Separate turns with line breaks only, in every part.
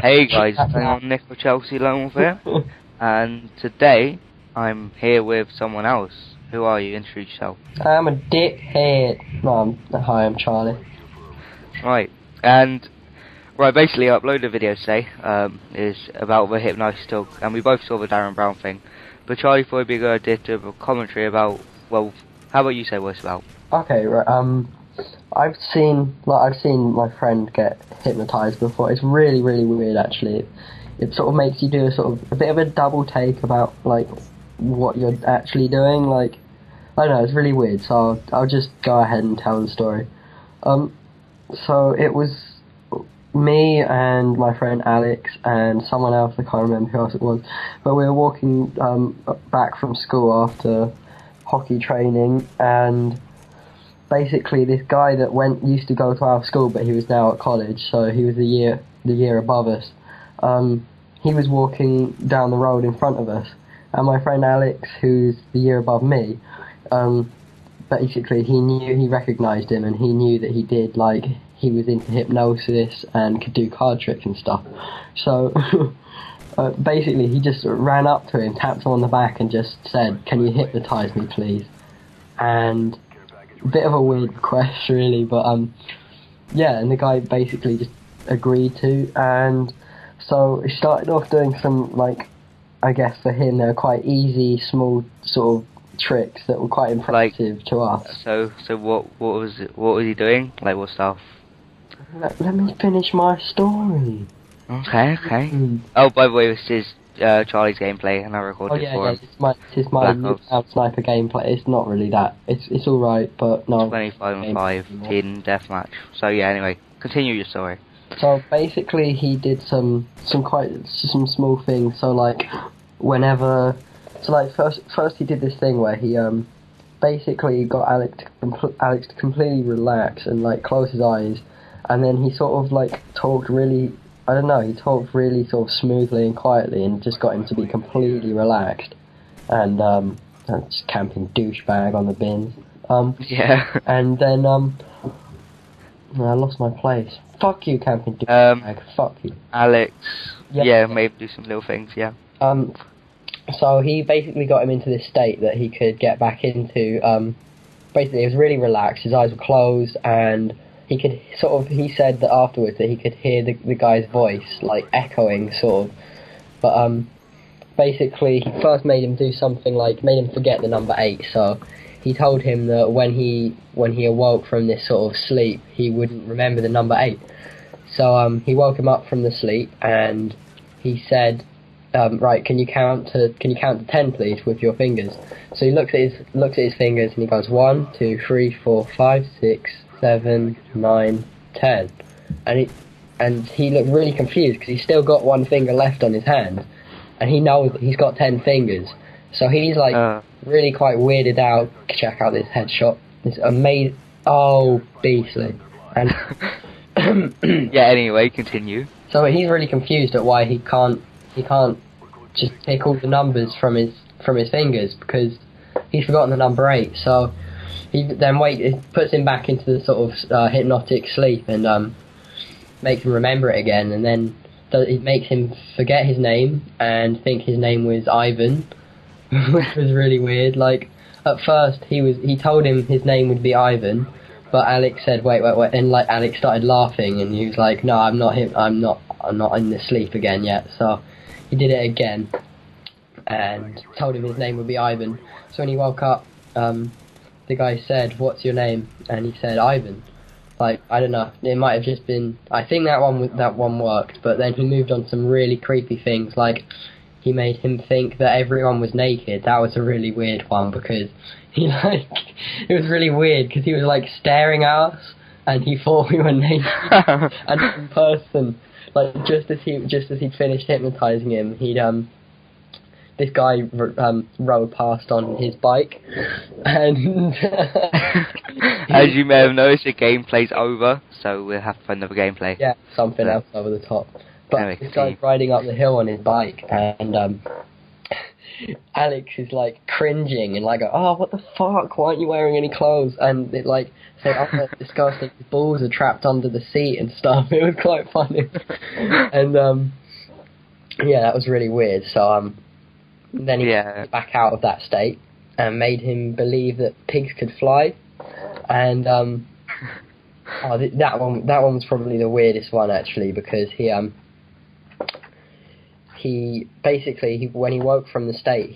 Hey guys, I'm Nick for Chelsea Lone here, and today I'm here with someone else. Who are you? Introduce yourself.
I'm a dickhead. No, hi, I'm Charlie.
Right, and basically I uploaded a video today, is about the Hypnosis talk, and we both saw the Darren Brown thing, but Charlie thought it'd be a good idea to do a commentary about, well, how about you say what it's about?
Okay, right, I've seen my friend get hypnotized before. It's really, really weird, actually. It sort of makes you do a bit of a double take about, like, what you're actually doing. Like, I don't know, it's really weird, so I'll just go ahead and tell the story. So it was me and my friend Alex and someone else, I can't remember who else it was, but we were walking back from school after hockey training, and basically this guy that used to go to our school, but he was now at college, so he was the year above us. He was walking down the road in front of us, and my friend Alex, who's the year above me, basically he recognised him, and he knew that he was into hypnosis and could do card tricks and stuff. So basically he just ran up to him, tapped him on the back, and just said, "Can you hypnotise me, please?" And a bit of a weird request, really, but yeah, and the guy basically just agreed to, and so he started off doing some, like, I guess for him they're quite easy, small sort of tricks that were quite impressive to us.
So what was it? What was he doing? Like, what stuff?
Let me finish my story.
Okay. Oh, by the way, this is Charlie's gameplay, and I recorded it for him.
This is my sniper gameplay. It's not really that. It's all right, but no.
25-5 team deathmatch. So yeah, anyway, continue your story.
So basically, he did some small things. So like, first he did this thing where he basically got Alex to completely relax and like close his eyes, and then he sort of like talked really. I don't know, he talked really sort of smoothly and quietly, and just got him to be completely relaxed. And just camping douchebag on the bins.
Yeah.
And then I lost my place. Fuck you, camping douchebag. Fuck you.
Alex. Yeah, maybe do some little things. Yeah.
So he basically got him into this state that he could get back into. Basically, he was really relaxed. His eyes were closed, and he said that afterwards that he could hear the guy's voice, like, echoing, sort of. But, basically, he first made him do something like, made him forget the number 8, so he told him that when he awoke from this sort of sleep, he wouldn't remember the number 8. So, he woke him up from the sleep, and he said, right, can you count to 10, please, with your fingers? So he looks at his fingers, and he goes, 1, 2, 3, 4, 5, 6, 7, 9, 10, and he looked really confused because he's still got one finger left on his hand, and he knows that he's got 10 fingers. So he's like really quite weirded out. Check out this headshot. It's amazing. Oh, beastly. And
yeah. Anyway, continue.
So he's really confused at why he can't just pick all the numbers from his fingers, because he's forgotten the number 8. So it puts him back into the sort of hypnotic sleep, and makes him remember it again, and then it makes him forget his name and think his name was Ivan, which was really weird. Like, at first he told him his name would be Ivan, but Alex said wait, and like Alex started laughing, and he was like, no, I'm not in the sleep again yet. So he did it again and told him his name would be Ivan. So when he woke up, the guy said, "What's your name?" And he said, "Ivan." Like, I don't know, it might have just been, I think that one worked, but then he moved on to some really creepy things, like he made him think that everyone was naked. That was a really weird one, because it was really weird because he was like staring at us, and he thought we were naked. And in person, like just as he'd finished hypnotizing him, this guy rode past on his bike, and
as you may have noticed, the gameplay's over, so we'll have to find another gameplay.
Yeah, something else over the top. But anyway, this guy's riding up the hill on his bike, and Alex is like cringing and like, oh, what the fuck? Why aren't you wearing any clothes? And it like said, oh, that's disgusting. His balls are trapped under the seat and stuff. It was quite funny. And yeah, that was really weird. So then he got back out of that state and made him believe that pigs could fly. And that one was probably the weirdest one actually, because he basically, when he woke from the state,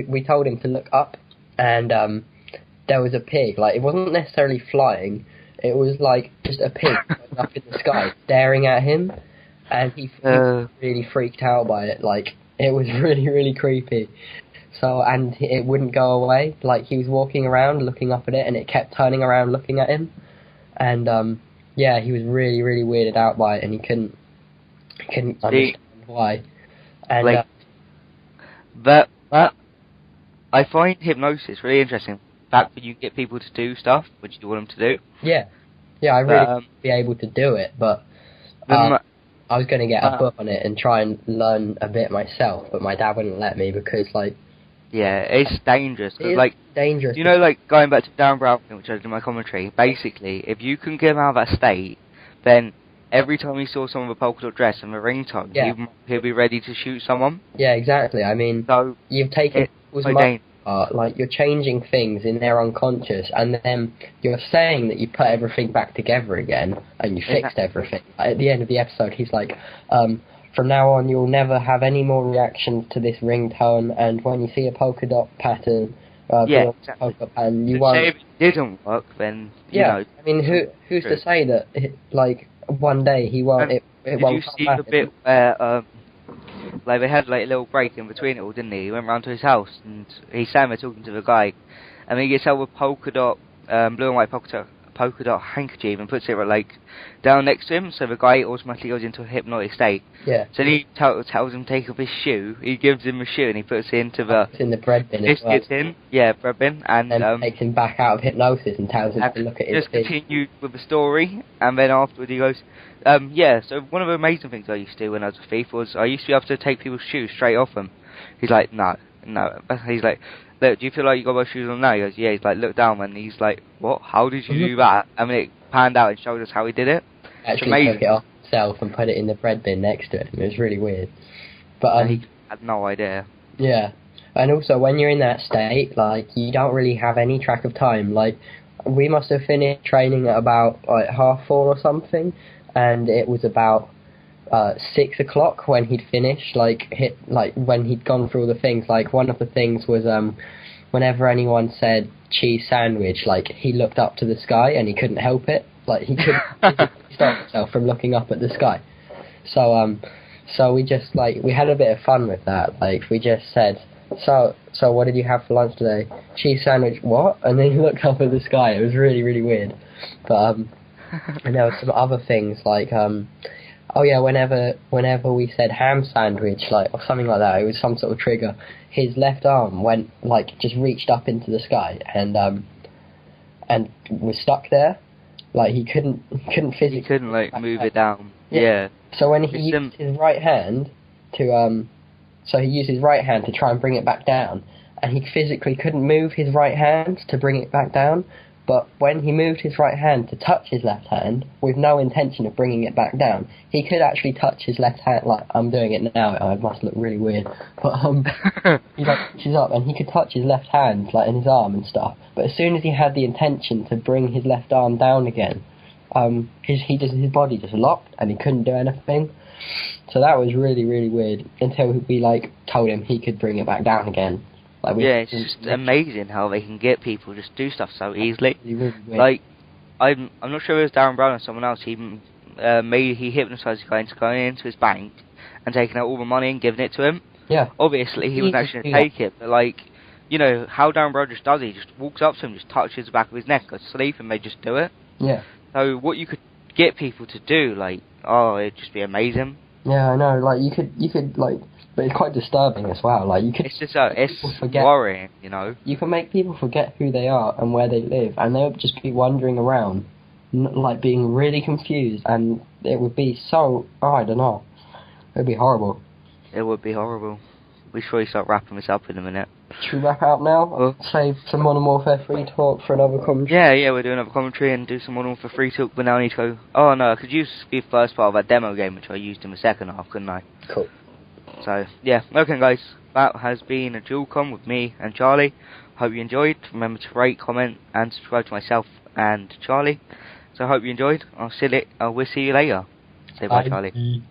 we told him to look up, and there was a pig. Like, it wasn't necessarily flying, it was like just a pig up in the sky staring at him, and he really freaked out by it. Like, it was really, really creepy. So, and it wouldn't go away. Like, he was walking around looking up at it, and it kept turning around looking at him. And yeah, he was really, really weirded out by it, and he couldn't understand why. And
like, but I find hypnosis really interesting. That when you get people to do stuff which you want them to do.
Yeah, I really want to be able to do it, but I was going to get a book on it and try and learn a bit myself, but my dad wouldn't let me because, like,
yeah, it's dangerous.
It is
like,
dangerous.
You know, like, going back to Darren Brown, which I did in my commentary, basically, if you can get him out of that state, then every time he saw someone with a polka dot dress and a ringtone, he'll be ready to shoot someone.
Yeah, exactly. I mean, so you've taken people's mind apart, like, you're changing things in their unconscious, and then you're saying that you put everything back together again, and you fixed everything. At the end of the episode, he's like, from now on, you'll never have any more reactions to this ringtone, and when you see a polka dot pattern, polka pattern, you won't.
Say if it didn't work, then you know.
I mean, who's to say that, like, one day he won't? It won't.
Did you see the bit where like they had like a little break in between it all, didn't he? He went round to his house and he's standing there talking to the guy, and then he gets out with polka dot, blue and white polka dot handkerchief and puts it like down next to him, so the guy automatically goes into a hypnotic state. Yeah. So then he tells him to take off his shoe. He gives him a shoe and he puts it into the
bread bin.
Biscuits in, bread bin, and
takes him back out of hypnosis and tells him to look at his feet.
Just continued with the story, and then afterwards he goes, so one of the amazing things I used to do when I was a thief was I used to be able to take people's shoes straight off them. He's like, no. He's like, look, do you feel like you got my shoes on now? He goes, yeah. He's like, look down, and he's like, what? How did you do that? I mean, it panned out and showed us how he did it.
Actually took it off himself and put it in the bread bin next to it. It was really weird. But
he had no idea.
Yeah. And also, when you're in that state, like, you don't really have any track of time. Like, we must have finished training at about, like, 4:30 or something, and it was about 6 o'clock when he'd finished, when he'd gone through all the things. Like, one of the things was whenever anyone said cheese sandwich, like, he looked up to the sky and he couldn't help it. Like, he couldn't stop himself from looking up at the sky. So we just, like, we had a bit of fun with that. Like, we just said, so what did you have for lunch today? Cheese sandwich, what? And then he looked up at the sky. It was really, really weird. But and there were some other things, like whenever we said ham sandwich, like, or something like that, it was some sort of trigger. His left arm went, like, just reached up into the sky and was stuck there. Like, he couldn't physically.
He couldn't, like, move it down. Yeah.
So when he used his right hand to try and bring it back down, and he physically couldn't move his right hand to bring it back down. But when he moved his right hand to touch his left hand, with no intention of bringing it back down, he could actually touch his left hand. Like, I'm doing it now, I must look really weird. But he like reaches up and he could touch his left hand, like, in his arm and stuff. But as soon as he had the intention to bring his left arm down again, his body just locked and he couldn't do anything. So that was really, really weird until we, like, told him he could bring it back down again. Like,
it's just amazing how they can get people just do stuff so easily. Like, I'm not sure if it was Darren Brown or someone else. He hypnotised the guy into going into his bank and taking out all the money and giving it to him. Yeah. Obviously, he wasn't actually going to take it, but, like, you know, how Darren Brown just does it. He just walks up to him, just touches the back of his neck, goes to sleep, and they just do it. Yeah. So what you could get people to do, like, it'd just be amazing.
Yeah, I know. Like, you could like. But it's quite disturbing as well. Like, you could.
It's just it's worrying, you know.
You can make people forget who they are and where they live, and they'll just be wandering around, like, being really confused, and it would be so. I don't know. It would be horrible.
It would be horrible. we should probably start wrapping this up in a minute.
Should we wrap out now?
Well,
Save some Modern Warfare 3 talk for another commentary.
yeah, we'll do another commentary and do some Modern Warfare 3 talk, but now I need to go... Oh no, I could use the first part of that demo game, which I used in the second half, couldn't I?
Cool.
So, yeah, okay guys, that has been a dual com with me and Charlie. Hope you enjoyed. Remember to rate, comment, and subscribe to myself and Charlie. So I hope you enjoyed. We'll see you later. Say bye, Charlie.